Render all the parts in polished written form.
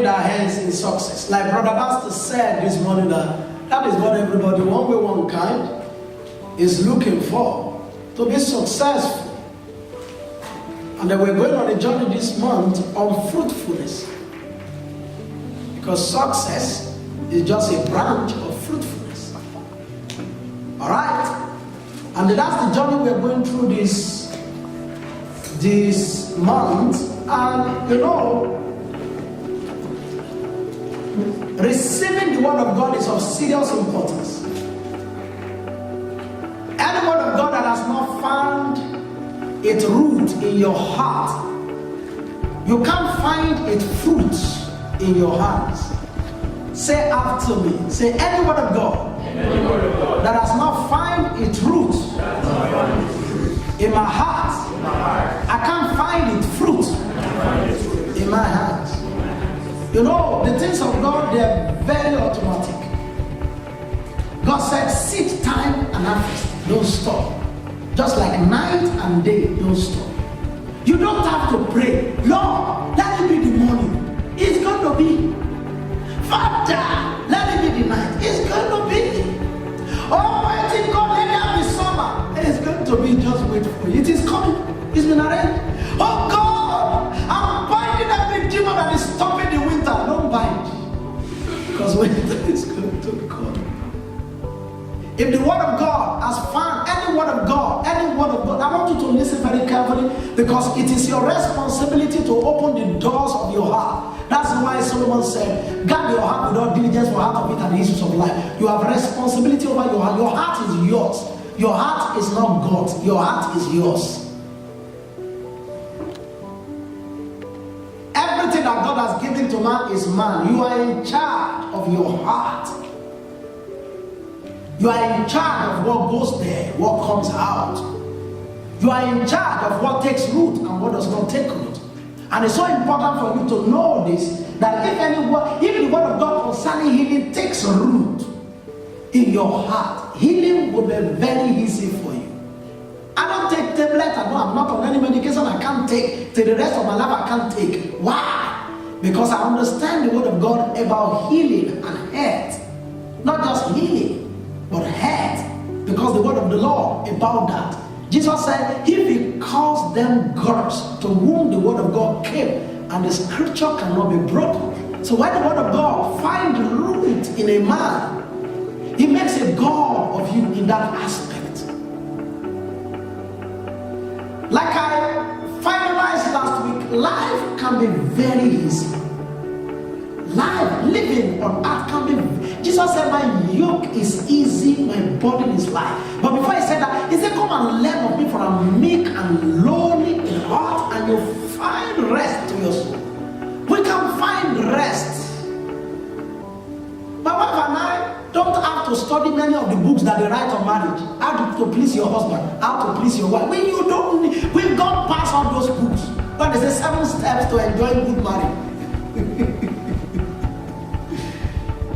our hands in success. Like Brother Pastor said this morning, that is what everybody, one way, one kind, is looking for, to be successful. And then we're going on a journey this month on fruitfulness. Because success is just a branch of fruitfulness. Alright? And that's the journey we're going through this month. And you know, receiving the word of God is of serious importance. Any word of God that has not found its root in your heart, you can't find its fruit in your hands. Say after me. Say, any word of God that has not found its root in my heart, I can't find its fruit in my hands. You know, the things of God, they're very automatic. God said, seed time and harvest, don't stop. Just like night and day, don't stop. You don't have to pray, Lord, let it be the morning. It's going to be. Father, let it be the night. It's going to be. Almighty God, let it be summer. It's going to be. Just wait for it. It is coming. It's been arranged. Oh God, I'm binding every demon that is stopping the winter. Don't bind. Because winter is going to come. If the word of God has found any word of God, I want you to listen very carefully, because it is your responsibility to open the doors of your heart. That's why Solomon said, guard your heart with all diligence, for out of it are the issues of life. You have responsibility over your heart. Your heart is yours. Your heart is not God's. Your heart is yours. Everything that God has given to man is man. You are in charge of your heart. You are in charge of what goes there, what comes out. You are in charge of what takes root and what does not take root. And it's so important for you to know this, that if the word of God concerning healing takes root in your heart, healing will be very easy for you. I don't take tablets. I'm not on any medication I can't take. Till the rest of my life I can't take. Why? Because I understand the word of God about healing and health. Not just healing, but health. Because the word of the Lord about that. Jesus said, if he calls them gods, to whom the word of God came, and the scripture cannot be broken. So when the word of God finds root in a man, he makes a God of you in that aspect. Like I finalized last week, life can be very easy. Life, living on earth can be. Jesus said, my yoke is easy, my burden is light. But before he said that, he said, come and learn of me, for I'm meek and lowly in heart, and you'll find rest to your soul. We can find rest. My wife and I don't have to study many of the books that they write on marriage. How to please your husband, how to please your wife. When you don't, we've gone past all those books. But there's 7 steps to enjoy good marriage.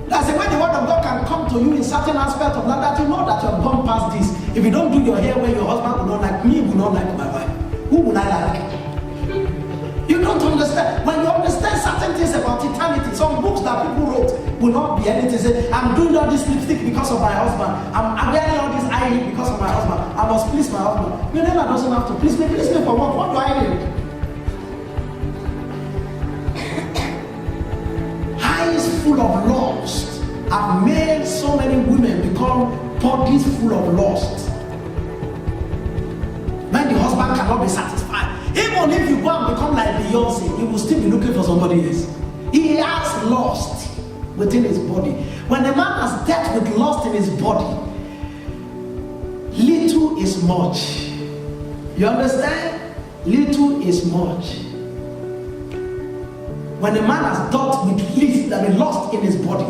That's the way the word of God can come to you in certain aspects of life, that you know that you have gone past this. If you don't do your hair when your husband will not like me, will not like my wife, who would I like? You don't understand. When you understand certain things about eternity, some books that people wrote will not be anything. Say, I'm doing all this lipstick because of my husband. I'm wearing all this eye because of my husband. I must please my husband. Your neighbor doesn't have to please me. Please me for what? What do I need? Eyes full of lust have made so many women become bodies full of lust. When the husband cannot be satisfied, even if you go and become like Beyonce, he will still be looking for somebody else. He has lust within his body. When a man has dealt with lust in his body, little is much. You understand? Little is much. When a man has dealt with lust in his body,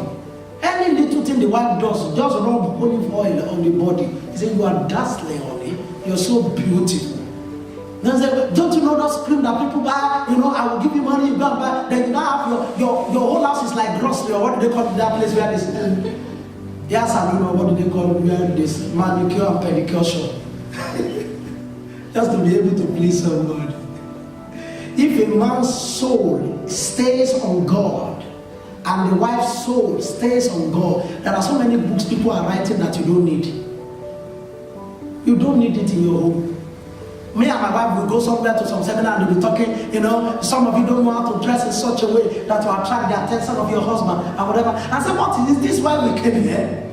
any little thing the wife does, just rub olive oil on the body. He said, you are dazzling, honey. You're so beautiful. Then say, don't you know that cream that people buy? You know, I will give you money, you go and buy. Then you now have your whole house is like grocery, or what do they call it, that place where this? Yes, I don't know what do they call where this manicure and pedicure shop. Just to be able to please somebody. If a man's soul stays on God, and the wife's soul stays on God. There are so many books people are writing that you don't need. You don't need it in your home. Me and my wife will go somewhere to some seminar and we'll be talking, some of you don't know how to dress in such a way that will attract the attention of your husband and whatever. I said, what is this? Why we came here?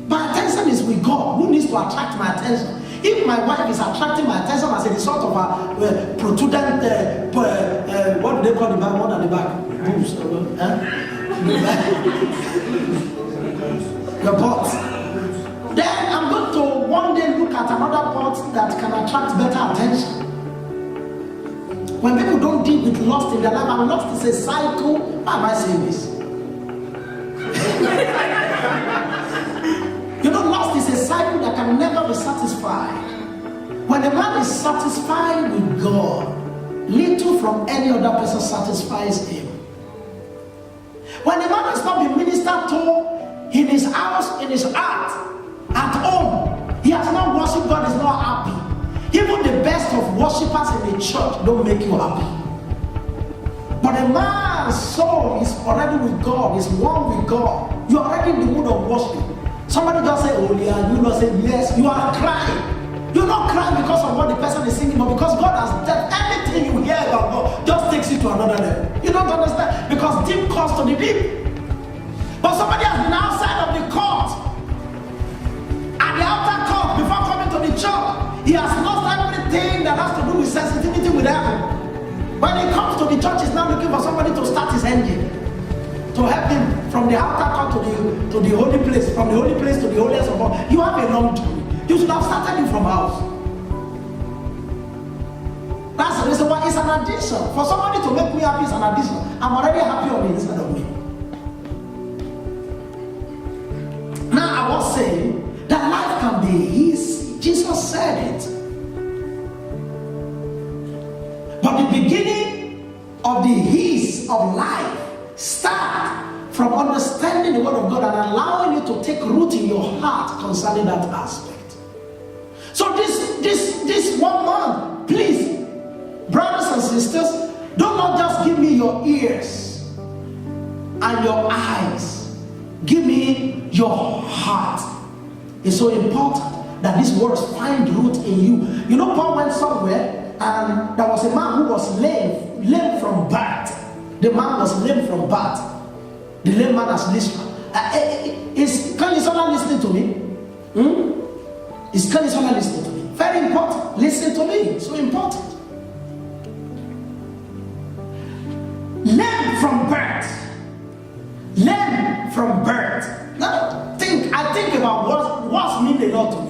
My attention is with God. Who needs to attract my attention? If my wife is attracting my attention as a result of her protrudent, what do they call the back? What are the back? Boobs. Your butt. Then I'm going to one day look at another pot that can attract better attention. When people don't deal with lust in their life, and lust is a cycle. Why am I saying this? Lust is a cycle that can never be satisfied. When a man is satisfied with God, little from any other person satisfies him. When a man has not been ministered to in his house, in his heart, at home, he has not worshipped God, is not happy. Even the best of worshippers in the church don't make you happy. But a man's soul is already with God, is one with God. You are already in the mood of worship. Somebody just say, oh yeah, you not say yes, you are crying. You're not crying because of what the person is singing, but because God has done anything you hear about God just takes you to another level. You don't understand? Because deep calls to the deep. But somebody has been outside of the court, at the outer court before coming to the church. He has lost everything that has to do with sensitivity with heaven. When he comes to the church, he's now looking for somebody to start his engine, to help him from the outer court to the holy place, from the holy place to the holiest of all. You have a long journey. You should have started it from house. That's the reason why it's an addition. For somebody to make me happy is an addition. I'm already happy on the inside of me. Now I was saying that life can be easy. Jesus said it. But the beginning of the ease of life start from understanding the word of God and allowing it to take root in your heart concerning that aspect. So this 1 month, please, brothers and sisters, do not just give me your ears and your eyes. Give me your heart. It's so important that these words find root in you. Paul went somewhere and there was a man who was lame from birth. The man was lame from birth. The lame man has Lystra. Can someone listening to me? Can someone listening to me? Very important. Listen to me. So important. Lame from birth. Lame from birth. Now I think about what's mean a lot to me.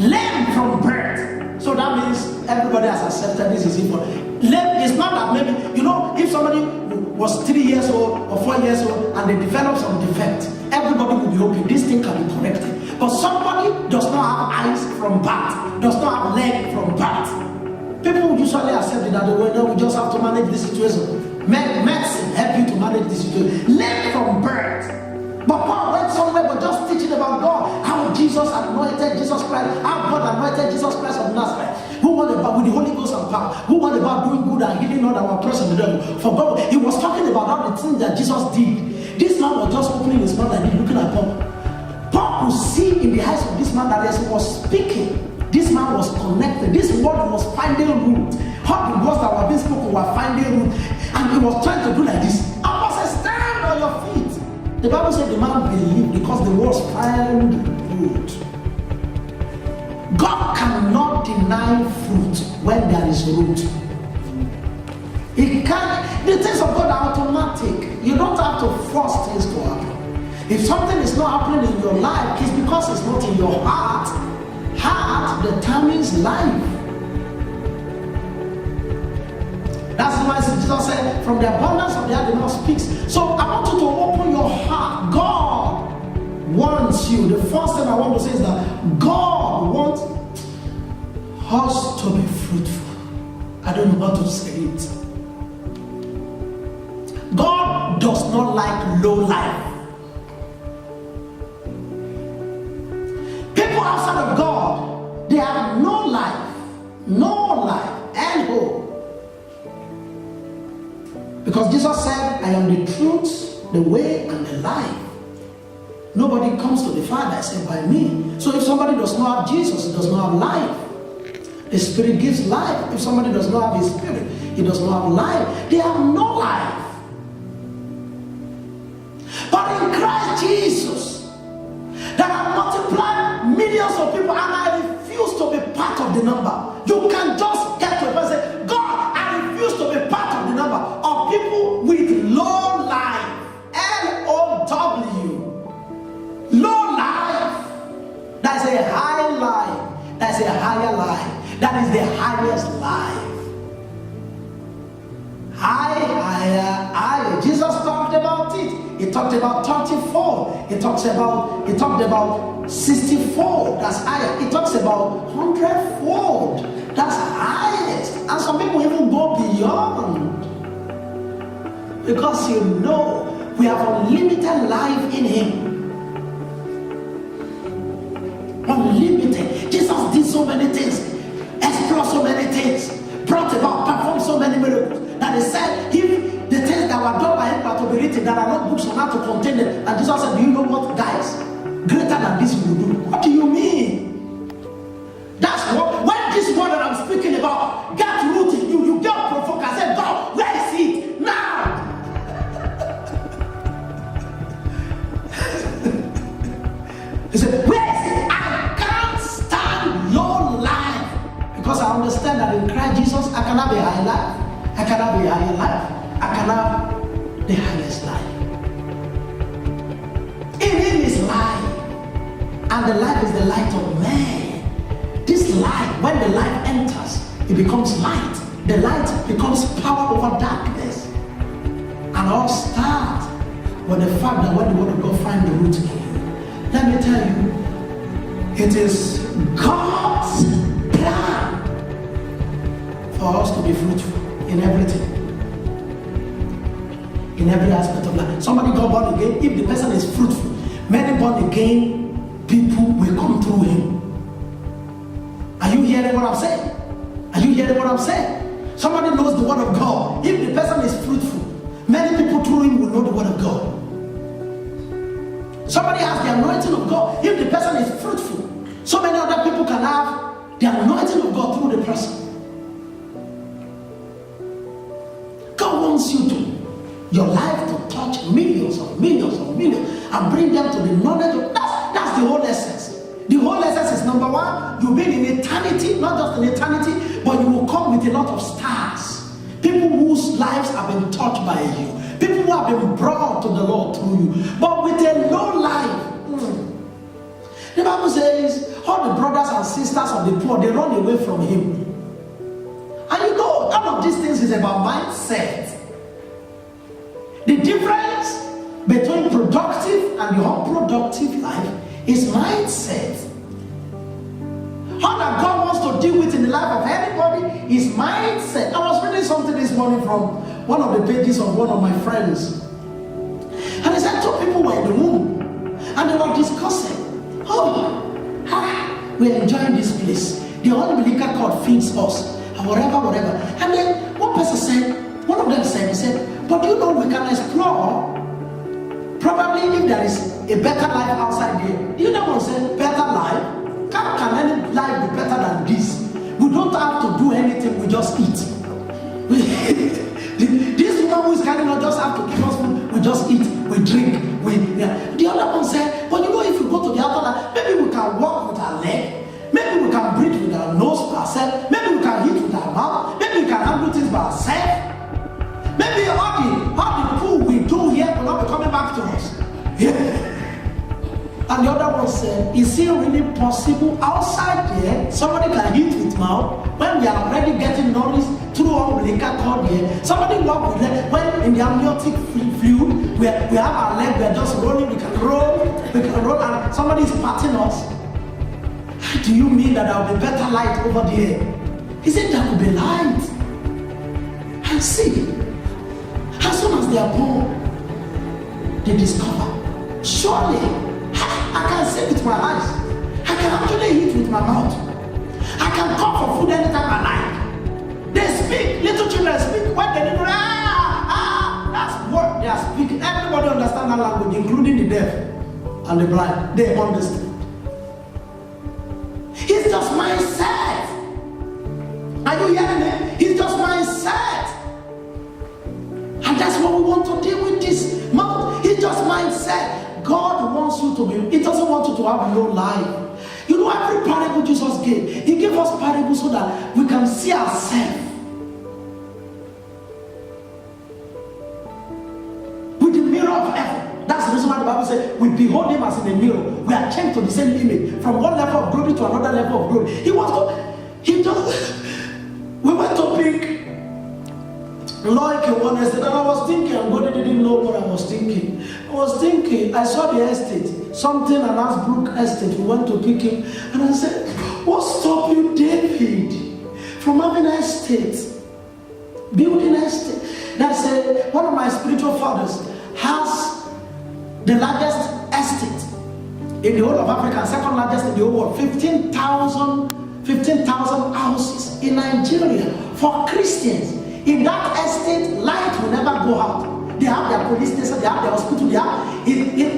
Lame from birth. So that means everybody has accepted this is evil. Lame is not that maybe, if somebody was 3 years old or 4 years old and they develop some defect, everybody will be okay. This thing can be corrected. But somebody does not have eyes from birth, does not have leg from birth. People usually accept it that we just have to manage this situation. Medicine help you to manage this situation. Lame from birth. But Paul went somewhere but just teaching about God, how Jesus anointed Jesus Christ, how God anointed Jesus Christ of Nazareth. Who went about with the Holy Ghost and power? Who went about doing good and healing all our oppressed of the devil? For God, he was talking about all the things that Jesus did. This man was just opening his mouth and looking at Paul. Paul could see in the eyes of this man that as he was speaking, this man was connected. This word was finding root. All the words that were being spoken were finding root. And he was trying to do like this. I was a stand on your feet. The Bible said the man believed because the words find root. God cannot deny fruit when there is root. He can't. The things of God are automatic. You don't have to force things to happen. If something is not happening in your life, it's because it's not in your heart. Heart determines life. That's why Jesus said, from the abundance of the heart the mouth speaks. So I want you to open your heart. God wants you. The first thing I want to say is that God wants us to be fruitful. I don't know how to say it. God does not like low life. People outside of God, they have no life, and hope. Because Jesus said, I am the truth, the way, and the life. Nobody comes to the Father except by me. So if somebody does not have Jesus, he does not have life. The Spirit gives life. If somebody does not have his Spirit, he does not have life. They have no life. But in Christ Jesus, there are multiplied millions of people, and I refuse to be part of the number. You can just get to a person and say, God, I refuse to be part of the number of people with low life. L-O-W. Low life. That's a high life. That's a higher life. That is the highest life. Higher. Jesus talked about it. He talked about 34. He talked about 64. That's higher. He talks about 100-fold. That's highest. And some people even go beyond. Because we have unlimited life in him. Unlimited. Jesus did so many things, explored so many things, brought about, performed so many miracles, that he said, if the things that were done by him are to be written, there are no books on how to contain them. And Jesus said, do you know what, guys? Greater than this you will do. What do you mean? That's what, when this word that I'm speaking about get rooted, you get provoked. I said, God, where is it? Now! He said, where is it? I can't stand low life. Because I understand that in Christ Jesus, I can have a high life. I can have a higher life. I can have the highest life. In him is life. And the life is the light of man. This light, when the light enters, it becomes light. The light becomes power over darkness. And all starts with the fact that when the word of God finds the root in you. Let me tell you, it is God's plan for us to be fruitful in everything. In every aspect of life. Somebody got born again. If the person is fruitful, many born again people will come through him. Are you hearing what I'm saying? Are you hearing what I'm saying? Somebody knows the word of God. If the person is fruitful, many people through him will know the word of God. Somebody has the anointing of God. If the person is fruitful, so many other people can have the anointing of God through the person. God wants you to, your life to touch millions and bring them to the knowledge of, that's the whole essence. The whole essence is, number one, you'll be in eternity, not just in eternity, but you will come with a lot of stars. People whose lives have been touched by you. People who have been brought to the Lord through you. But with a low life, the Bible says, all the brothers and sisters of the poor, they run away from him. And you know, all of these things is about mindset. The difference between productive and the unproductive life is mindset. How that God wants to deal with in the life of anybody is mindset. I was reading something this morning from one of the pages of one of my friends. And he said two people were in the room and they were discussing, we're enjoying this place. The umbilical cord feeds us and whatever. And then one person said, one of them said, he said, but you know we can explore. Probably if there is a better life outside here. You know what I'm saying? Better life? Can any life be better than this? We don't have to do anything, we just eat. This woman who is carrying on just have to give us food, we just eat, we drink. The other one said, but you know, if you go to the other life, maybe we can walk with our leg, maybe we can breathe with our nose by ourselves, maybe we can eat with our mouth, maybe we can handle things by ourselves. Maybe all the food we do here will not be coming back to us. Yeah. And the other one said, is it really possible outside there somebody can eat with mouth when we are already getting nourished through umbilical cord here? Somebody walk with them when in the amniotic fluid we have our leg, we are just rolling, we can roll, and somebody is patting us. Do you mean that there will be better light over there? He said there will be light. And see, as soon as they are born, they discover, surely I can see with my eyes. I can actually eat with my mouth. I can call for food anytime I like. They speak, little children speak when they need African language, including the deaf and the blind. They understand. It's just mindset. Are you hearing me? It's just mindset. And that's what we want to deal with this month. It's just mindset. God wants you to be, He doesn't want you to have no life. You know, every parable Jesus gave, He gave us parables so that we can see ourselves. With the mirror of heaven. That's the reason why the Bible says we behold Him as in a mirror. We are changed to the same image from one level of glory to another level of glory. We went to pick like one estate, and I was thinking, and God didn't know what I was thinking. I saw the estate, something announced Brook Estate. We went to pick him, and I said, what stopped you, David, from having an estate, building an estate? That's one of my spiritual fathers has the largest estate in the whole of Africa, second largest in the whole world, 15,000 houses in Nigeria for Christians. In that estate, light will never go out. They have their police station, they have their hospital, they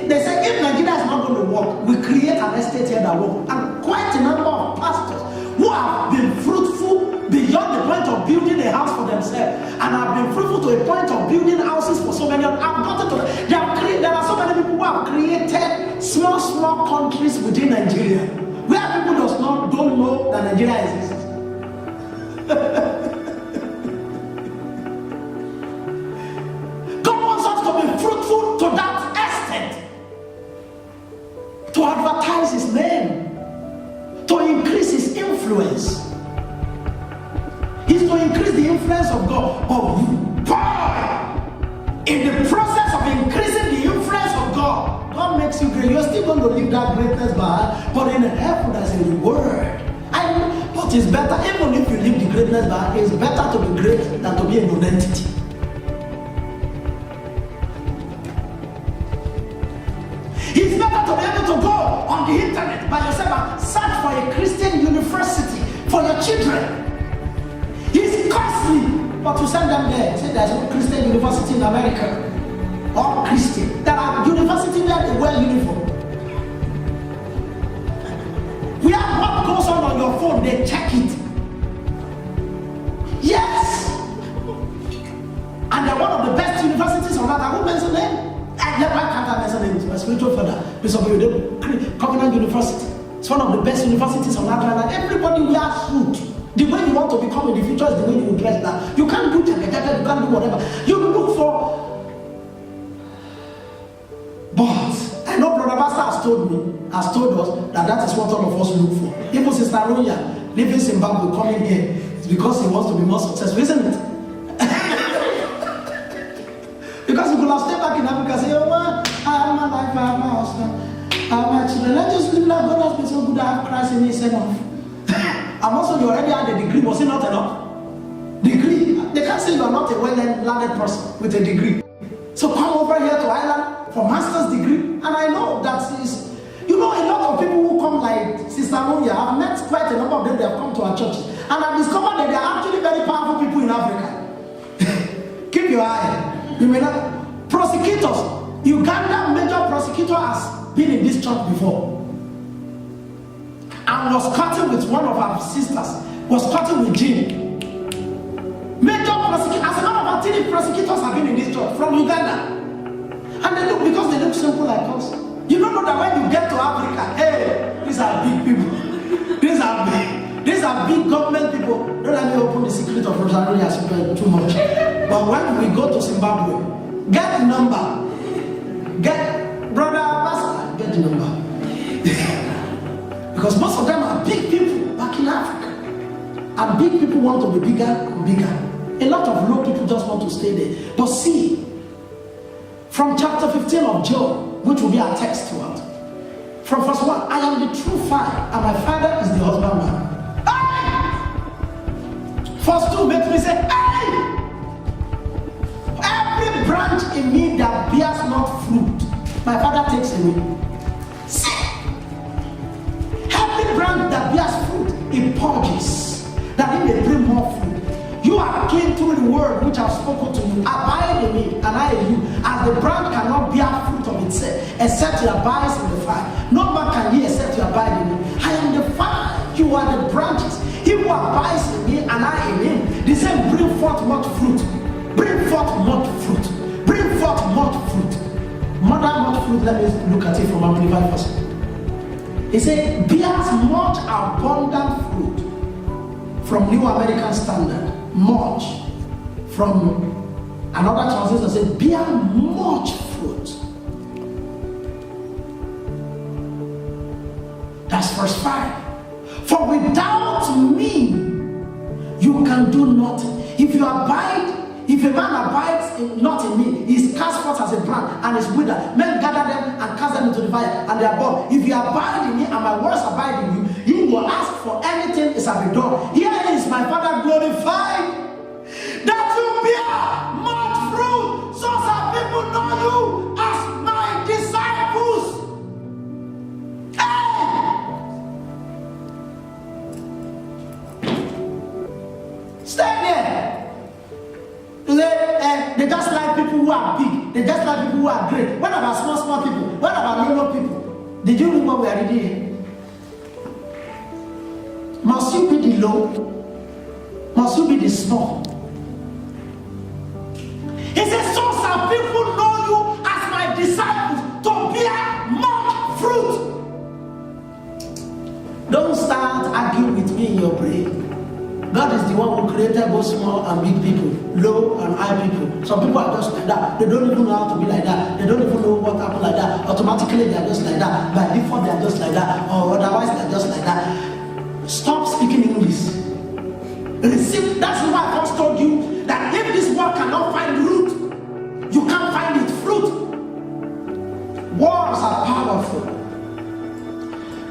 say if Nigeria is not going to work, we create an estate here that works. And quite a number of pastors who have been fruitful beyond the point of building a house for themselves, and have been fruitful to a point of building houses for so many. There are so many people who have created small countries within Nigeria, where people don't know that Nigeria exists. To that extent, to advertise His name, to increase His influence. Is to increase the influence of God. But in the process of increasing the influence of God, God makes you great. You're still going to live that greatness but in heaven there's a reward. But it's better, even if you live the greatness it's better to be great than to be a non-entity. It's better to be able to go on the internet by yourself and search for a Christian university for your children. It's costly, but to send them there. Say there's a Christian university in America. All Christian. There are universities where they wear uniform. We have what goes on your phone, they check it. Yes! And they're one of the best universities on earth. I won't mention them. I can't mention it. My spiritual father, Bishop Covenant University. It's one of the best universities on earth. And everybody wears suit. The way you want to become in the future is the way you will dress now. You can't do jacket, you can't do whatever. You look for. But I know Brother Pastor has told us that is what all of us look for. Even Sister Roya, leaving Zimbabwe, coming here, it's because he wants to be more successful, isn't it? Because he could have stayed back in Africa and say, oh man, I have my life, I have my husband, I have my children. Let's just live like God has been so good. I have Christ in me, it's enough. And also you already had a degree, was it not enough? Degree. They can't say you are not a well-learned person with a degree. So come over here to Ireland for master's degree. And I know that is, a lot of people who come like Sister Moya, I've met quite a number of them, they have come to our churches. And I've discovered that they are actually very powerful people in Africa. Keep your eye. You may not. Prosecutors. Uganda major prosecutor has been in this church before. And was cutting with one of our sisters. Was cutting with Jim. Major prosecutors. As a matter of fact, 3 prosecutors have been in this church from Uganda. And they look, because they look simple like us. You don't know that when you get to Africa, hey, these are big people. These are big government people. Don't let me open the secret of Rosario too much. But when we go to Zimbabwe, get the number. Get Brother Pastor, get the number. Because most of them are big people back in Africa. And big people want to be bigger and bigger. A lot of low people just want to stay there. But see, from chapter 15 of Job, which will be our text throughout, from verse 1, I am the true fire, and my father is the husbandman. Hey! Verse 2 makes me say, hey! Every branch in me that bears not fruit, my father takes away. See? Every branch that bears fruit, it purges, that it may bring more fruit. You are keen through the word which I've spoken to you. Abide in me, and I in you. As the branch cannot bear fruit of itself, except it abides in the vine. No man can ye except you abide in me. I am the vine, you are the branches. He who abides in me, and I in him, the same bring forth much fruit. Bring forth much fruit. Bring forth much fruit. More than much fruit, let me look at it from Amplified Version. He said, bears much abundant fruit. From New American Standard, much. From another translation said, bear much fruit. That's verse 5. For without me, you can do nothing. If you abide, if a man abides not in me, he is cast forth as a branch and is withered. Men gather them and cast them into the fire, and they are born. If you abide in me and my words abide in you, you will ask for anything, it shall be done. Here is my Father glorified, that you bear much fruit, so that people know you as my disciples. Hey! Stay there. They just like people who are big. They just like people who are great. What about small people? What about little people? Did you read what we are reading here? Must you be the low? Must you be the small? He says, so shall people know you as my disciples, to bear much fruit. Don't start arguing with me in your brain. God is the one who created both small and big people, low and high people. Some people are just like that. They don't even know how to be like that. They don't even know what happened like that. Automatically they are just like that. By default they are just like that. Or otherwise they are just like that. Stop speaking English. Receive. That's why I first told you that if this word cannot find root, you can't find its fruit. Words are powerful.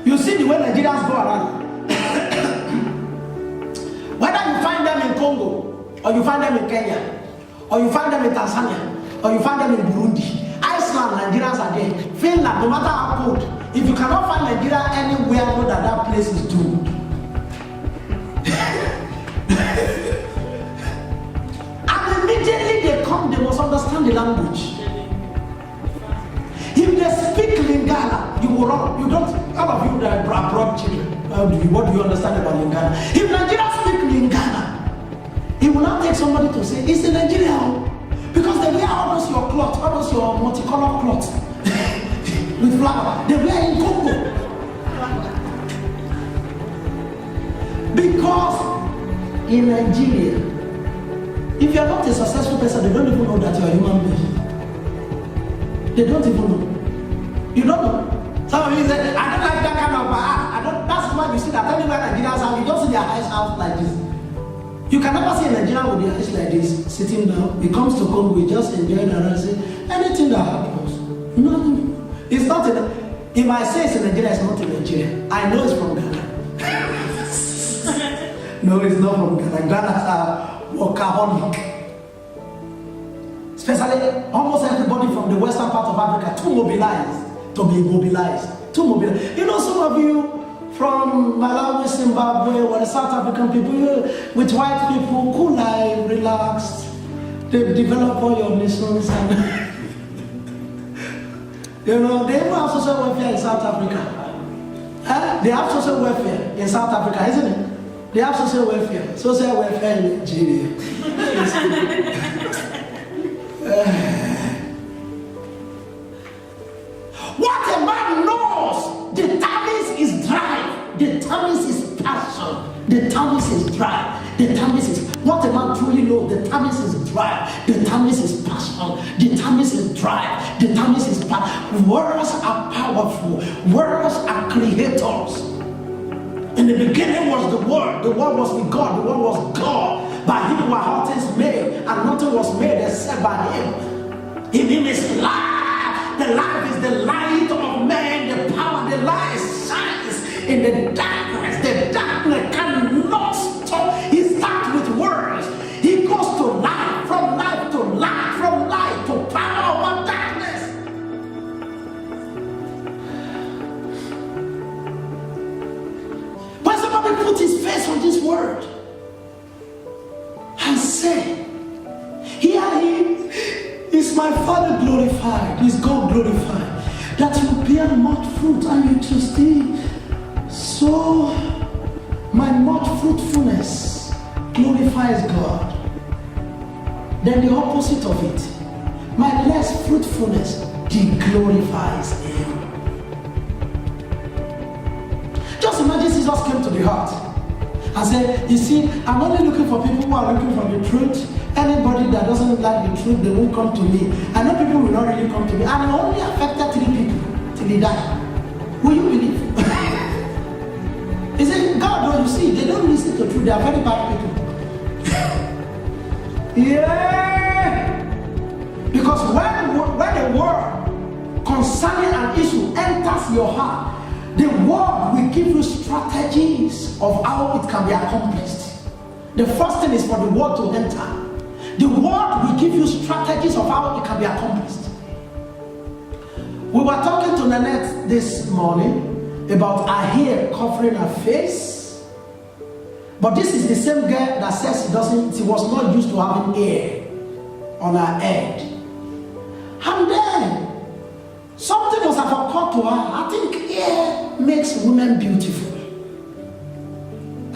You see the way Nigerians go around. Whether you find them in Congo, or you find them in Kenya, or you find them in Tanzania, or you find them in Burundi, Iceland, Nigerians are there. Finland, no matter how cold, if you cannot find Nigeria anywhere, know that that place is doomed. And immediately they come, they must understand the language. If they speak Lingala, you will run. You don't, all of you that are abroad children, what do you understand about Lingala? If Nigeria speak Lingala, he will not take somebody to say, it's in Nigeria. Because they wear all those your cloth, all those your multicolored cloth with flower. They wear in Congo. Because in Nigeria, if you are not a successful person, they don't even know that you are a human being. They don't even know. You don't know. Some of you say, I don't like that kind of I don't. That's why you see that anywhere Nigerians have, you don't see their eyes out like this. You can never see a Nigerian with their eyes like this, sitting down. He comes to Congo, we just enjoy it and say, anything that happens, nothing. It's not in. If I say it's in Nigeria, it's not in Nigeria. I know it's from Ghana. No, it's not from Ghana. Ghana's are workaholic. Especially almost everybody from the western part of Africa to be mobilized. You know, some of you from Malawi, Zimbabwe, or the South African people, with white people, cool life, relaxed. They develop all your nations and you know, they even have social welfare in South Africa. They have social welfare in South Africa, isn't it? They have social welfare. Social welfare in Nigeria. What a man knows determines his drive, determines his passion, determines his drive, determines his. What a man truly knows determines his drive, determines his passion, determines his drive, determines his passion. Words are powerful. Words are creators. In the beginning was the Word was with God, the Word was God. By him were all things made, and nothing was made except by him. In him is life. The life is the light of man, the power, the light shines in the darkness. The darkness cannot stop. He starts with words. He goes to light, from light to light, from light to power over darkness. When somebody put his face on this word and say, here is my Father glorified, is God glorified, that you bear much fruit and you to stay. So my much fruitfulness glorifies God. Then the opposite of it, my less fruitfulness deglorifies Him. Just imagine Jesus came to the heart and said, you see, I'm only looking for people who are looking for the truth. Anybody that doesn't like the truth, they won't come to me. I know people will not really come to me. And He only affected 3 people till He died. Will you believe? He said, God, don't you see, they don't listen to truth. They are very bad people. Yeah. Because when the word concerning an issue enters your heart, the word will give you strategies of how it can be accomplished. The first thing is for the word to enter. The word will give you strategies of how it can be accomplished. We were talking to Nanette this morning about her hair covering her face. But this is the same girl that says she was not used to having hair on her head. And then something must have occurred to her. I think hair makes women beautiful.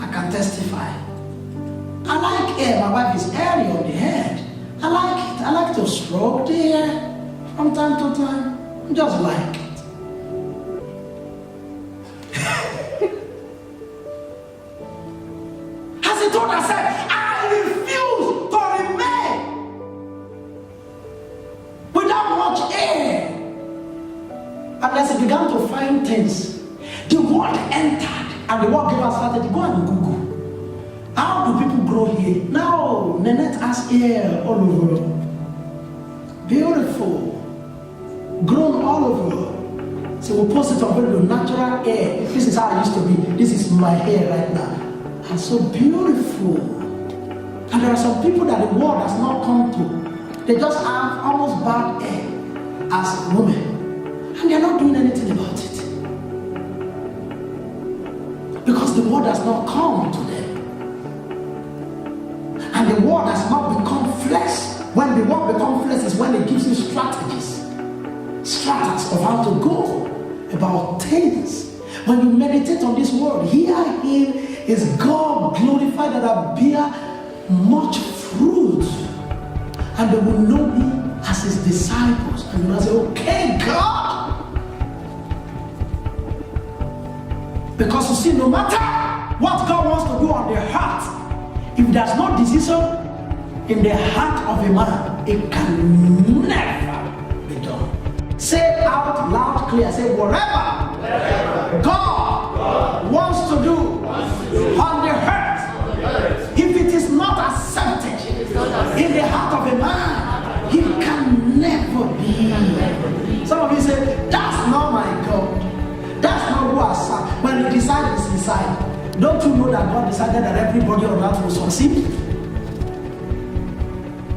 I can testify. I like hair. My wife is hairy on the head. I like it. I like to stroke the hair from time to time. Just like it. As he told her, said, I refuse to remain without much hair. And as he began to find things, the word entered, and the word gave her strategy. Go and Google. How do people grow hair? Now, Nanette has hair all over. Beautiful. Grown all over. So we'll post it on video, natural hair. This is how I used to be. This is my hair right now. And so beautiful. And there are some people that the world has not come to. They just have almost bad hair as women. And they're not doing anything about it. Because the word has not come to them. And the word has not become flesh. When the word becomes flesh is when it gives you strategies of how to go about things. When you meditate on this word, here is God glorified that I bear much fruit. And they will know me as His disciples. And you will say, okay, God. Because you see, no matter what God wants to do on the heart, if there's no decision in the heart of a man, it can never be done. Say out loud, clear. Say, whatever God wants to do on the earth, if it is not accepted in the heart of a man, it can never be. Some of you say, that's not my God. That's not who I serve. When He decides, He decides. Don't you know that God decided that everybody on earth will succeed?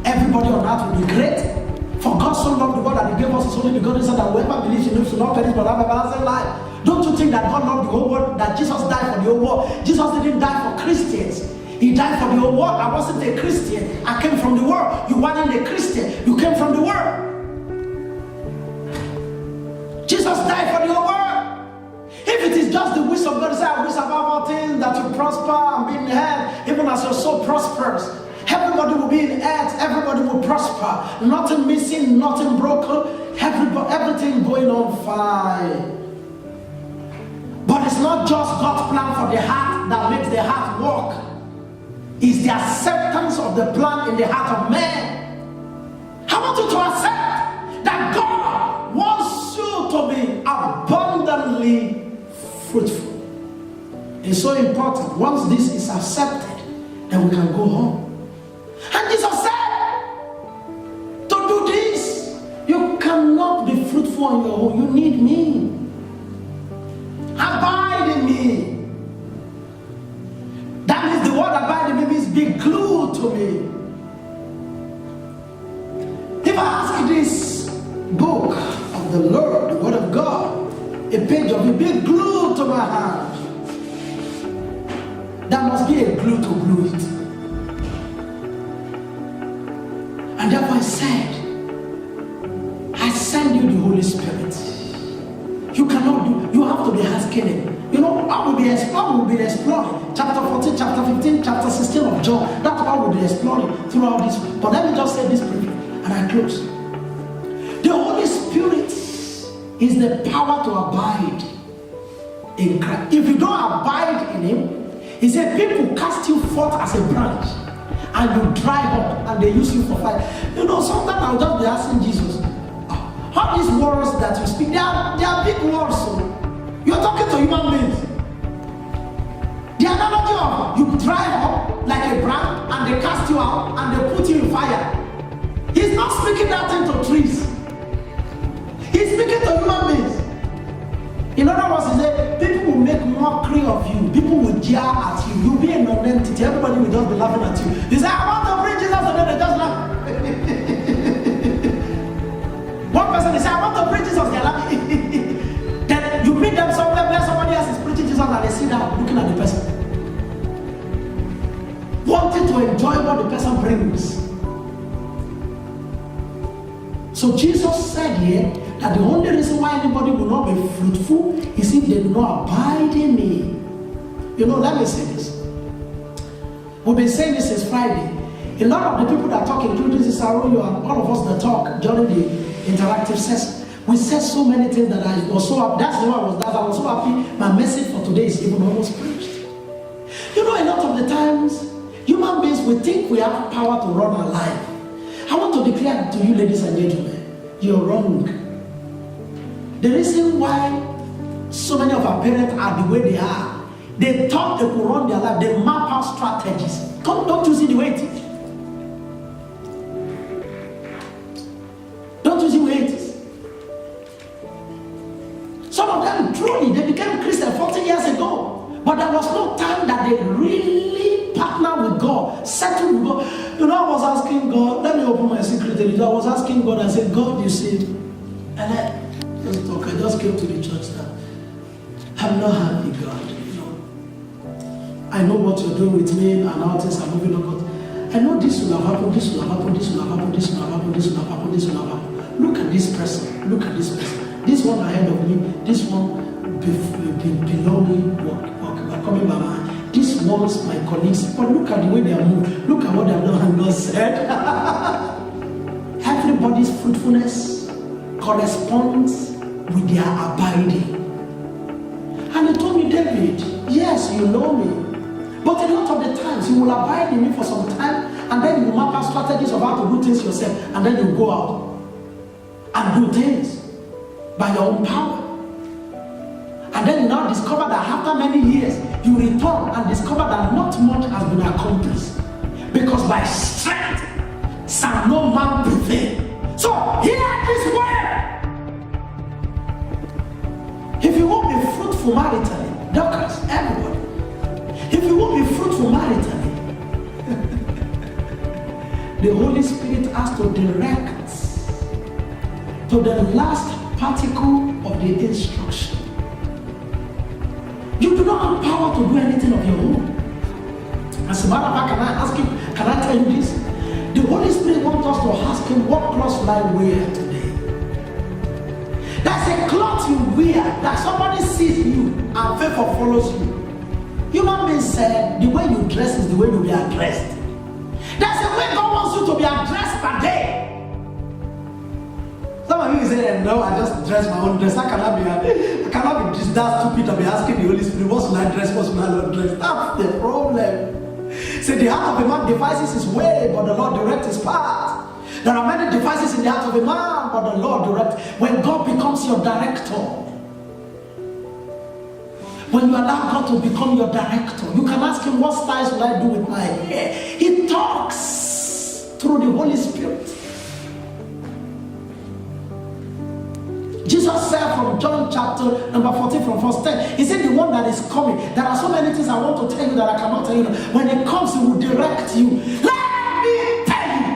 Everybody on earth will be great. For God so loved the world that He gave us His only begotten Son, that whoever believes in Him should not perish but have everlasting life. Don't you think that God loved the whole world, that Jesus died for the whole world? Jesus didn't die for Christians. He died for the whole world. I wasn't a Christian. I came from the world. You weren't a Christian. You came from the world. Jesus died for the whole world. If it is just the wish of God to say, I wish above all things that you prosper and be in health, even as your soul prospers. Everybody will be in health, everybody will prosper. Nothing missing, nothing broken, everything going on fine. But it's not just God's plan for the heart that makes the heart work. It's the acceptance of the plan in the heart of man. I want you to accept that God wants you to be abundantly fruitful. It's so important. Once this is accepted, then we can go home. And Jesus said, to do this, you cannot be fruitful on your own. You need me. Abide in me. That means the word abide in me means be glued to me. If I ask this book of the Lord, the word of God, a page of it, be glued to my hand. There must be a glue to glue it. And therefore I said, I send you the Holy Spirit. You cannot do, you have to be asking him. You know, what will be exploring? Chapter 14, chapter 15, chapter 16 of John. That's what we'll be exploring throughout this. But let me just say this briefly, and I close. The Holy Spirit is the power to abide in Christ. If you don't abide in him, he said people cast you forth as a branch and you dry up and they use you for fire. You know, sometimes I'll just be asking Jesus, how these words that you speak, they are big words. So you're talking to human beings. The analogy of you dry up like a branch and they cast you out and they put you in fire. He's not speaking that into trees. He's speaking to human beings. In other words, he said, people will make mockery of you. People will jeer at you. You'll be a non-entity. Everybody will just be laughing at you. You say, I want to bring Jesus, and then they just laugh. One person, they say, I want to preach Jesus, they're laughing. Then you meet them somewhere where somebody else is preaching Jesus and they sit down looking at the person, wanting to enjoy what the person brings. So Jesus said here that the only reason why anybody will not be fruitful is if they do not abide in me. You know, let me say this. We've been saying this since Friday. A lot of the people that talk, including this Aroyo and all of us that talk during the interactive session, we said so many things that I was so happy. That's the one I was so happy. My message for today is even almost preached. You know, a lot of the times, human beings, we think we have power to run our life. I want to declare to you, ladies and gentlemen, you're wrong. The reason why so many of our parents are the way they are, they thought they could run their life, they map out strategies. Don't you see the way it is? Don't you see where it is? Some of them truly, they became Christian 40 years ago, but there was no time that they really partnered with God, settled with God. You know, I was asking God, let me open my secret. I was asking God, I said, God, you see, and I just came to the church now. I'm not happy, God. You know, I know what you're doing with me and how things are moving on, but I know this will have happened, this will have happened, this will have happened, this will have happened, this will have happened, this will have happened. Look at this person, look at this person. This one ahead of me, this one below me, coming by my. This one's my colleagues, but look at the way they are moving. Look at what they have done and God said. Everybody's fruitfulness corresponds with their abiding. And he told me, David, yes, you know me, but a lot of the times you will abide in me for some time, and then you map out strategies of how to do things yourself, and then you go out and do things by your own power. And then you now discover that after many years, you return and discover that not much has been accomplished. Because by strength shall no man prevail. So hear this word. If you won't be fruitful maritally, Dorcas, everybody. If you won't be fruitful maritally, the Holy Spirit has to direct to the last particle of the instruction. You do not have power to do anything of your own. As a matter of fact, can I tell you this? The Holy Spirit wants us to ask him, what clothes will I wear today? That's a cloth you wear that somebody sees you and favor follows you. Human beings said the way you dress is the way you'll be addressed. That's the way God wants you to be addressed per day. Some of you say, no, I just dress my own dress. I cannot be just that stupid to be asking the Holy Spirit, what should I dress, what should I not dress? That's the problem. See, the heart of a man devises his way, but the Lord directs his path. There are many devices in the heart of a man, but the Lord directs. When God becomes your director, when you allow God to become your director, you can ask him, what style should I do with my hair? He talks through the Holy Spirit. Jesus said from John chapter number 14 from verse 10, he said the one that is coming, there are so many things I want to tell you that I cannot tell you. When it comes, he will direct you. Let me tell you,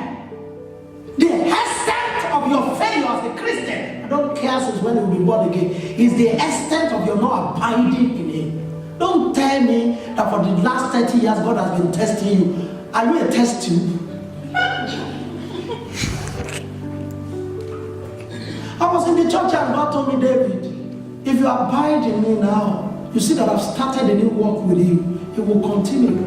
the extent of your failure as a Christian, I don't care since when you will be born again, is the extent of your not abiding in him. Don't tell me that for the last 30 years God has been testing you. Are you a test tube? I was in the church and God told me, David, if you abide in me now, you see that I've started a new work with you. It will continue.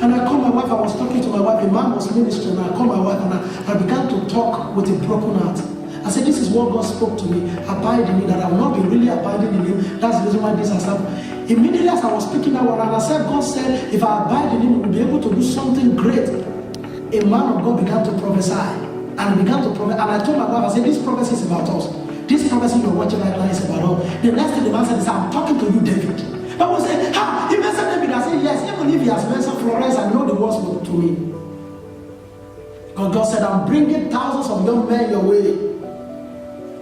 And I called my wife. I was talking to my wife. A man was ministering. I called my wife and I began to talk with a broken heart. I said, this is what God spoke to me. Abide in me. That I will not be really abiding in him. That's the reason why this has happened. Immediately as I was speaking that word, and I said, God said, if I abide in him, we'll be able to do something great. A man of God began to prophesy. And he began to prophesy. And I told my wife, I said, this prophecy is about us. This prophecy you're watching right now is about us. The next thing the man said is, I'm talking to you, David. I was saying, he mentioned David. I said, yes, even if he has mentioned Florence, I know the words to me. God said, I'm bringing thousands of young men your way.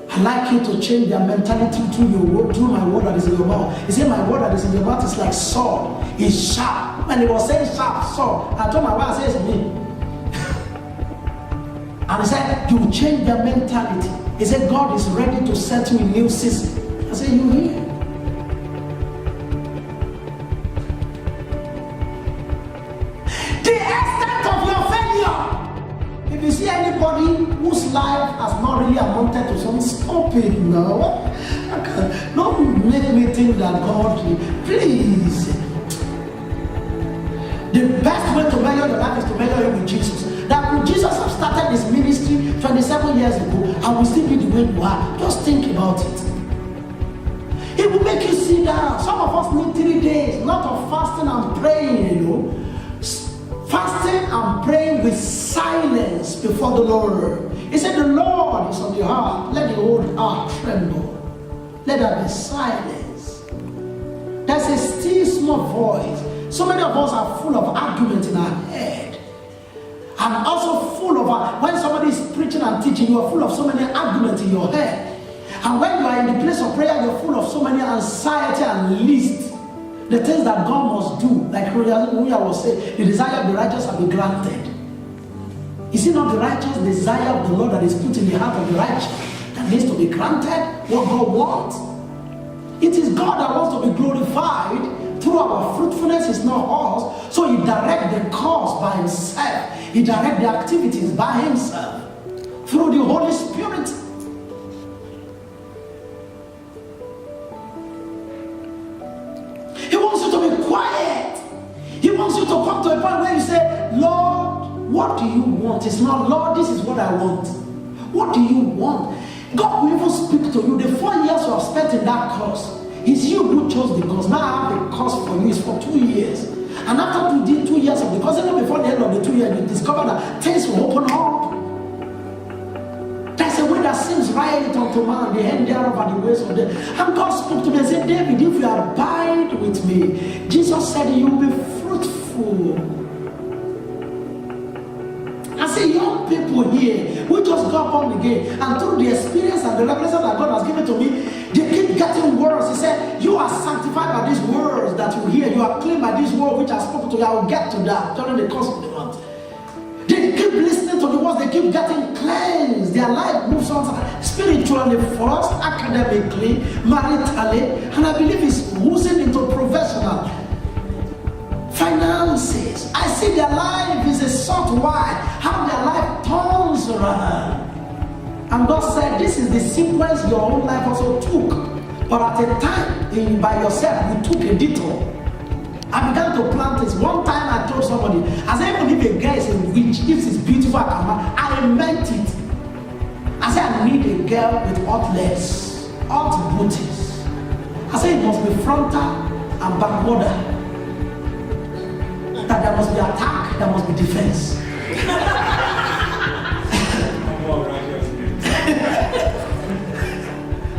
I'd like you to change their mentality through my word that is in your mouth. He said, my word that is in your mouth is like sword. It's sharp. When he was saying sharp, sword, I told my wife, I said, it's me. And he said, you change their mentality. He said, God is ready to set you in new season. I said, you hear? If you see anybody whose life has not really amounted to something, stop it now. Don't make me think that God, please. The best way to measure your life is to measure it with Jesus. That when Jesus have started his ministry 27 years ago, and will still be the way you are. Just think about it. It will make you sit down. Some of us need 3 days, not of fasting and praying, you know. Fasting and praying with silence before the Lord. He said, the Lord is on your heart. Let the whole heart tremble. Let there be silence. There's a still small voice. So many of us are full of argument in our head. And also full of, when somebody is preaching and teaching, you are full of so many arguments in your head. And when you are in the place of prayer, you're full of so many anxiety and list. The things that God must do, like Ruya was saying, the desire of the righteous shall be granted. Is it not the righteous desire of the Lord that is put in the heart of the righteous that needs to be granted what God wants? It is God that wants to be glorified through our fruitfulness, is not us. So he directs the cause by himself. He directs the activities by himself through the Holy Spirit. He wants you to be quiet. He wants you to come to a point where you say, Lord, what do you want? It's not, Lord, this is what I want. What do you want? God will even speak to you. The 4 years you have spent in that course, it's you who chose the course. Now I have a course for you. It's for 2 years. And after you did 2 years of the course, even before the end of the 2 years, you discover that things will open up. There's a way that seems right unto man, the end thereof are the ways of them. And God spoke to me and said, David, if you abide with me, Jesus said you will be fruitful. I say, young people here, we just got born again, and through the experience and the revelation that God has given to me, they keep getting words. He said, you are sanctified by these words that you hear. You are clean by these words which I spoke to you. I will get to that during the course of the month. They keep listening to the words. They keep getting cleansed. Their life moves on spiritually first, academically, maritally, and I believe it's moving into professional finances. I see their life is a sort wide, how their life turns around. And God said, this is the sequence your own life also took. But at a time, by yourself, you took a detour. I began to plant this. One time I told somebody, I said, even if a girl is a witch, if she's beautiful, I meant it. I said, I need a girl with hot legs, hot booties. I said, it must be frontal and backwarder. That there must be attack, there must be defense.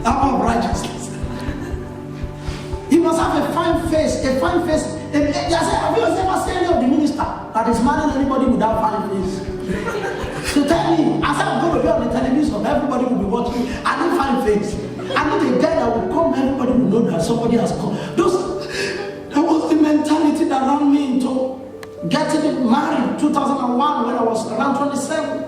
Armor of righteousness. He must have a fine face, I said, have you ever seen any of the minister that is marrying anybody without fine face? To tell me, I said, I'm going to be on the television, everybody will be watching, I need fine face. I need a guy that will come, everybody will know that somebody has come. That was the mentality that ran me into getting married 2001 when I was around 27.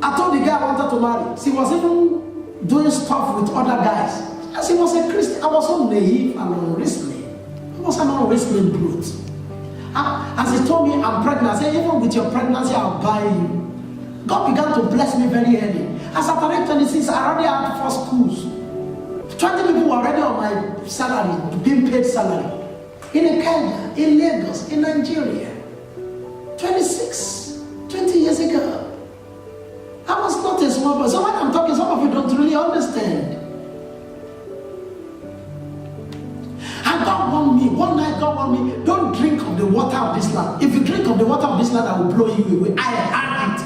I told the guy I wanted to marry. She was even doing stuff with other guys. And she was a Christian. I was so naive and unreasoning. I was an unreasoning brute. As he told me I'm pregnant, I said, even with your pregnancy, I'll buy you. God began to bless me very early. As I turned 26, I already had 4 schools. 20 people were already on my salary, being paid salary. In Kenya, in Lagos, in Nigeria. 26, 20 years ago. I was not a small boy. So when I'm talking, some of you don't really understand. And God warned me, one night God warned me, don't drink of the water of this land. If you drink of the water of this land, I will blow you away. I had it.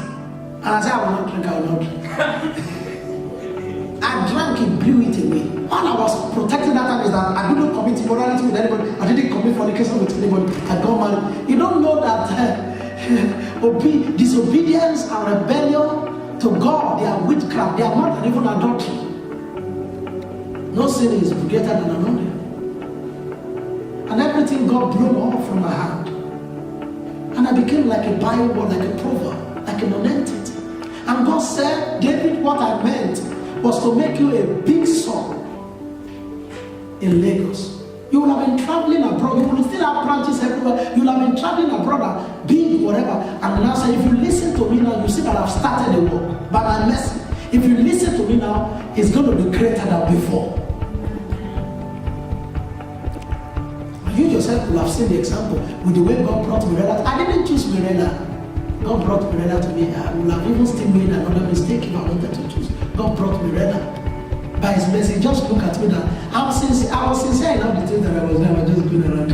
And I said, I will not drink, I will not drink. I drank it, blew it away. All I was protecting that time is that I didn't commit immorality with anybody. I didn't commit fornication with anybody. I got married. You don't know that disobedience and rebellion to God, they are witchcraft. They are more than even adultery. No sin is greater than another. And everything God blew off from my hand. And I became like a Bible, like a proverb, like a non-entity. And God said, David, what I meant was to make you a big son in Lagos. You will have been traveling abroad. You will still have branches everywhere. You will have been traveling abroad, big, whatever. And now say, if you listen to me now, you see that I've started the work by my mercy. If you listen to me now, it's going to be greater than before. You yourself will have seen the example with the way God brought Mirella. I didn't choose Mirella. God brought Mirella to me. I would have even still made another mistake if I wanted to choose. God brought Mirella by His mercy. Just look at me now. I was sincere enough to think that I was never just going around.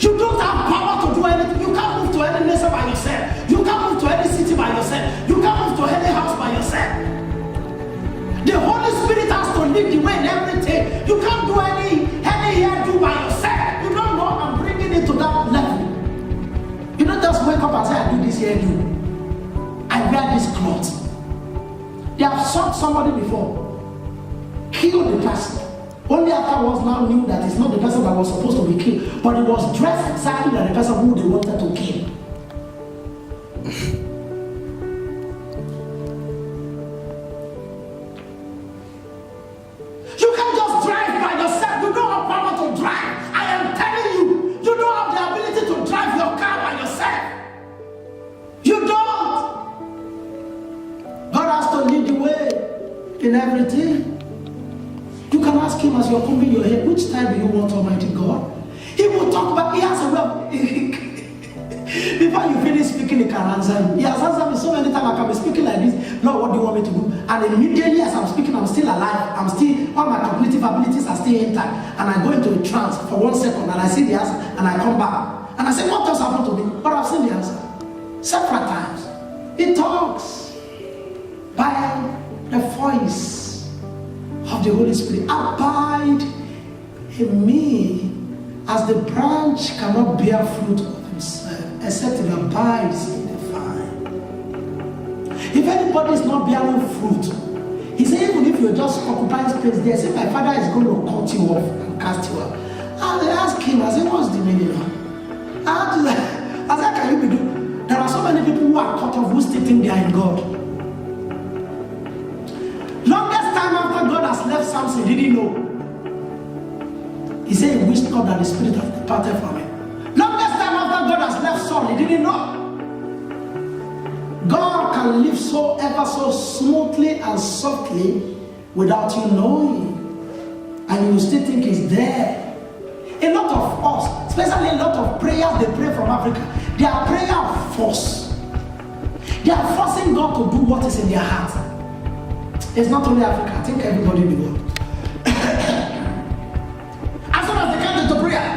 You don't have power to do anything. You can't move to any nation by yourself. You can't move to any city by yourself. You can't move to any house by yourself. The Holy Spirit has to lead the way in everything. You can't do any hairdo by yourself. You don't know I'm bringing it to that level. You don't just wake up and say, I do this hairdo. I wear this cloth. They have shot somebody before, killed the person. Only afterwards now knew that it's not the person that was supposed to be killed, but it was dressed exactly like the person who they wanted to kill. You can't just drive by yourself. You don't have power to drive. I am telling you, you don't have the ability to drive your car by yourself. You don't. God has to lead the way in everything. You can ask Him as you're combing your hair, which time do you want, Almighty God? He will talk back. He has a way. Before you finish speaking, He can answer you. He has answered me so many times. I can be speaking like this. Lord, what do you want me to do? And immediately as I'm speaking, I'm still alive. All my cognitive abilities are still intact. And I go into a trance for 1 second and I see the answer and I come back. And I say, what does happen to me? But I've seen the answer several times. He talks by the voice of the Holy Spirit. Abide in me, as the branch cannot bear fruit of himself except it abides in the vine. If anybody is not bearing fruit, he said, even if you're just occupying space there, say, my Father is going to cut you off and cast you out. And they ask him, I said, what's the meaning now? I said, can you be doing? There are so many people who are cut off who still think they are in God. Longest time after God has left Samson, he didn't know. He said he wished not that the spirit had departed from him. Longest time after God has left Saul, he didn't know. God can live so ever so smoothly and softly without you knowing. And you will still think he's there. A lot of us, especially a lot of prayers they pray from Africa, they are prayer of force. They are forcing God to do what is in their heart. It's not only Africa, I think everybody in the world. As soon as they come into prayer,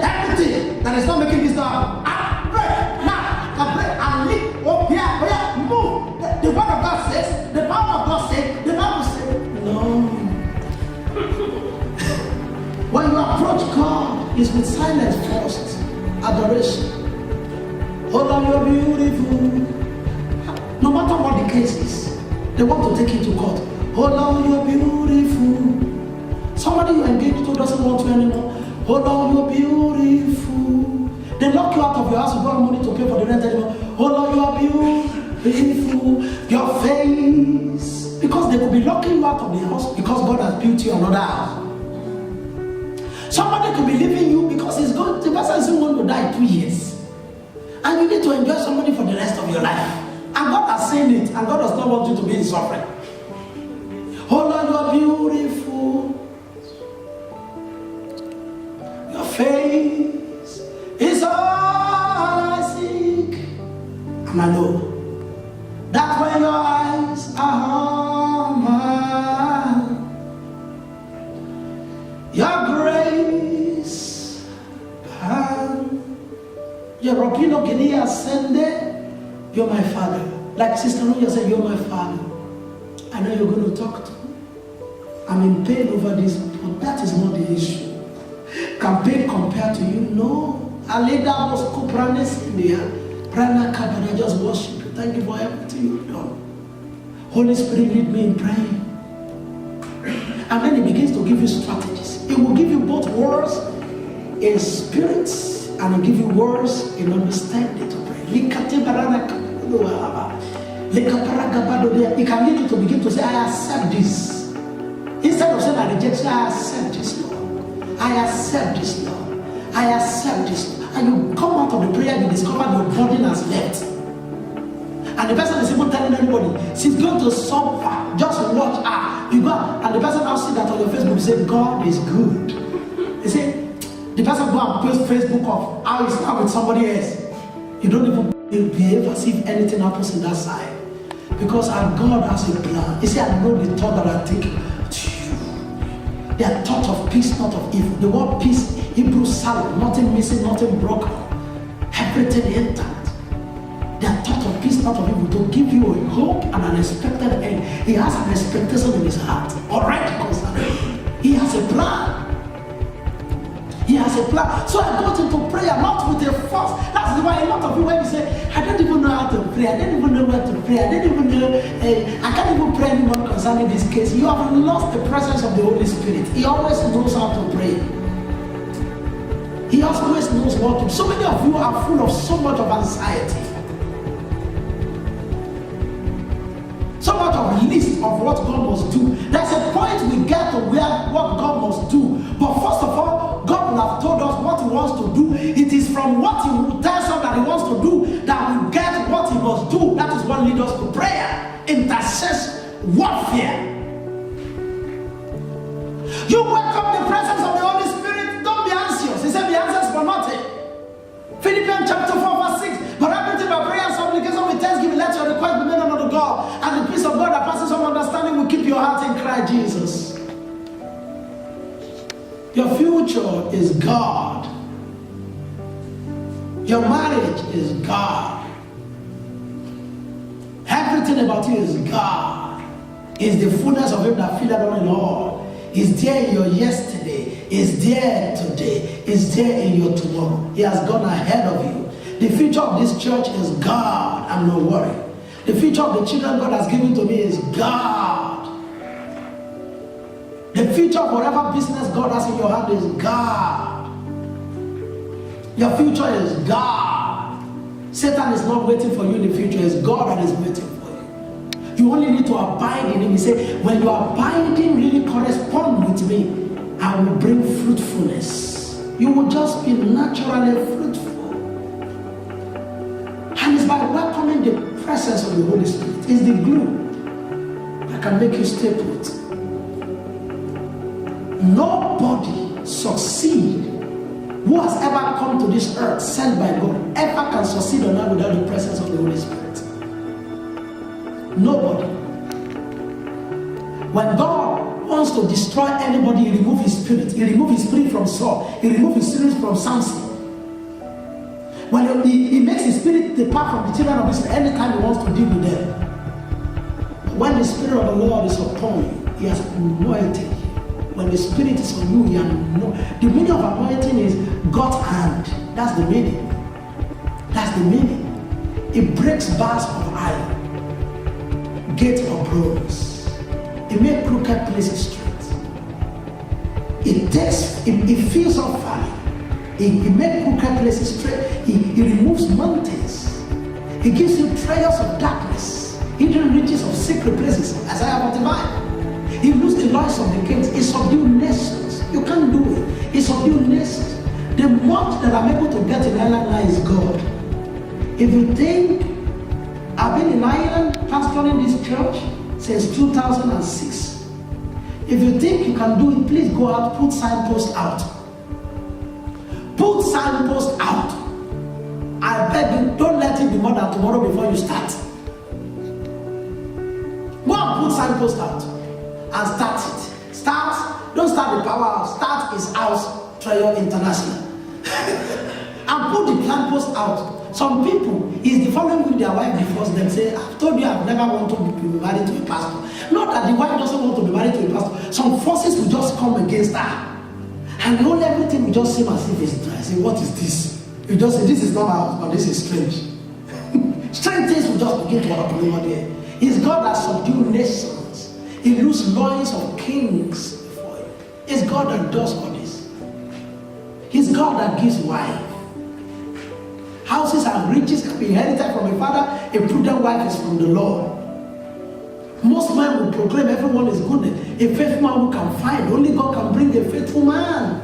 everything that is not making this down, I pray now, I pray and leave. Oh yeah, move. The word of God says, the power of God says, the Bible says, no. When you approach God, it's with silence first, adoration. Oh Lord, you're beautiful. No matter what the case is, they want to take you to court. Oh Lord, you're beautiful. Somebody you engaged to doesn't want you anymore. Oh Lord, you're beautiful. They lock you out of your house, you don't have money to pay for the rent anymore. Oh Lord, you are beautiful. Your face. Because they will be locking you out of the house because God has built you another house. Somebody could be leaving you because the person is going to die 2 years. And you need to enjoy somebody for the rest of your life. And God has seen it, and God does not want you to be in suffering. Oh Lord, you are beautiful. Your face is all I seek. And I know that when your eyes are on mine, your grace and your Robino Kenia ascended, you're my father. Like Sister Nuja said, you're my father. I know you're going to talk to me. I'm in pain over this, but that is not the issue. Can pain compare to you? No. Aleda was Kupranes India. Prana Kabana, just worship you. Thank you for everything you've done. Holy Spirit, lead me in praying. And then He begins to give you strategies. It will give you both words in spirit, and He will give you words in understanding to pray. It can lead you to begin to say, I accept this. Instead of saying I reject, I accept this, Lord. I accept this, Lord. I accept this, Lord. And you come out of the prayer, you discover your burden has left. And the person is even telling everybody, she's going to suffer. Just watch her. You go, and the person now see that on your Facebook, you say, God is good. You see, the person go and post Facebook of how he's now with somebody else. You don't even behave as if anything happens in that side. Because our God has a plan. You see, I know the thought that I think to you. They are thought of peace, not of evil. The word peace, Hebrew salad, nothing missing, nothing broken. Everything intact. They are thought of peace, not of evil, to give you a hope and an expected end. He has an expectation in his heart. Alright, he has a plan. He has a plan. So I got into prayer, not with a force. That's why a lot of you, when you say, I don't even know how to pray, I don't even know where to pray, I don't even know, I can't even pray anymore concerning this case. You have lost the presence of the Holy Spirit. He always knows how to pray. He always knows what to do. So many of you are full of so much of anxiety. So much of a list of what God must do. There's a point we get to where what God must do. But first of all, God will have told us what He wants to do. It is from what He tells us that He wants to do that we get what He must do. That is what leads us to prayer, intercession, warfare. You welcome the presence of the Holy Spirit. Don't be anxious. He said, be anxious for nothing. Philippians chapter 4 verse 6. But everything by prayer and supplication with thanksgiving, let your request be made known unto God. And the peace of God that passes all understanding will keep your heart in Christ Jesus. Your future is God. Your marriage is God. Everything about you is God. Is the fullness of Him that filleth all in all. Is there in your yesterday. Is there today. Is there in your tomorrow. He has gone ahead of you. The future of this church is God. I'm not worried. The future of the children God has given to me is God. The future of whatever business God has in your hand is God. Your future is God. Satan is not waiting for you in the future. It's God that is waiting for you. You only need to abide in Him. He said, when you are abiding, really correspond with me, I will bring fruitfulness. You will just be naturally fruitful. And it's by welcoming the presence of the Holy Spirit. It's the glue that can make you stay put. Nobody succeed who has ever come to this earth sent by God ever can succeed on earth without the presence of the Holy Spirit. Nobody. When God wants to destroy anybody, He removes His spirit. He removes His spirit from Saul. He removes His spirit from Samson. When he makes His spirit depart from the children of Israel anytime He wants to deal with them. When the Spirit of the Lord is upon you, He has anointed you. When the Spirit is on you, the meaning of anointing is God's hand. That's the meaning. That's the meaning. It breaks bars of iron, gates of bronze. It makes crooked places straight. It fills up fire. It makes crooked places straight. It removes mountains. It gives you treasures of darkness, hidden riches of secret places. Isaiah 45. He loosed the loins of the kings. He subdued nations. You can't do it. He subdued blessed. The much that I'm able to get in Ireland now is God. If you think, I've been in Ireland pastoring this church since 2006. If you think you can do it, please go out, put signposts out. Put signposts out. I beg you, don't let it be more than tomorrow before you start. Go and put signposts out and start it. Start, don't start the power house, start his house, Treasure International. And put the signpost out. Some people, is the following week their wife divorce them, say, I've told you I've never wanted to be married to a pastor. Not that the wife doesn't want to be married to a pastor. Some forces will just come against her. And the whole everything will just seem as if it's dry. I say, what is this? You just say, this is not my husband, this is strange. Strange things will just begin to happen over there. It's God that subdues nations. He loosed loins of kings before him. It's God that does all this. It's God that gives wife. Houses and riches can be inherited from a father. A prudent wife is from the Lord. Most men will proclaim everyone is good. A faithful man who can find. Only God can bring a faithful man.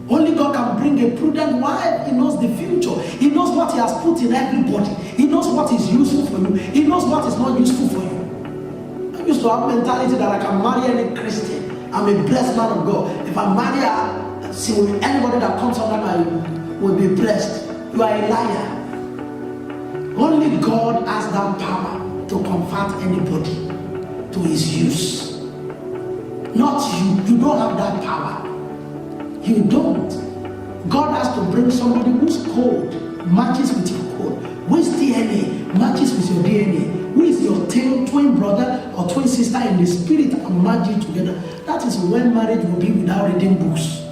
Only God can bring a prudent wife. He knows the future. He knows what he has put in everybody. He knows what is useful for you. He knows what is not useful for you. I used to have a mentality that I can marry any Christian. I'm a blessed man of God. If I marry her, see, anybody that comes under my will be blessed. You are a liar. Only God has that power to convert anybody to his use. Not you. You don't have that power. You don't. God has to bring somebody whose code matches with your code. Whose DNA matches with your DNA. Who is your twin brother or twin sister in the spirit and merge you together. That is when marriage will be without reading books.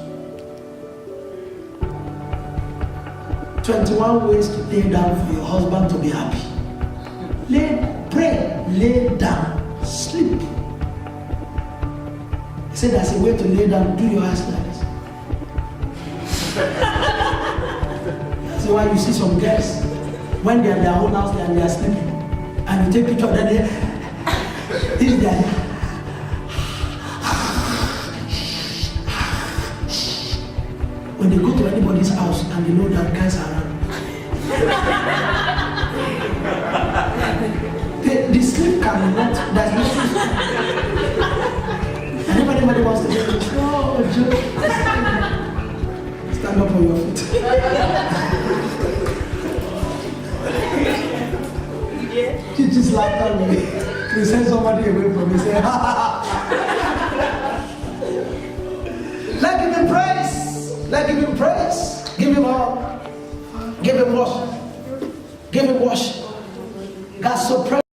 21 ways to lay down for your husband to be happy. Pray, lay down, sleep. He said there's a way to lay down, do your eyes like this. That's why you see some girls, when they're in their own house and they're sleeping, and you take picture of them, this guy. When they go to anybody's house and they know that guys are around, the sleep cannot, there's no sleep. And if anybody wants to say, oh, Joe, stand up on your feet. She just laughed at me. You send somebody away from me, say, let's give him praise. Let's give him praise. Give him all. Give him worship. Give him worship. God's so praise.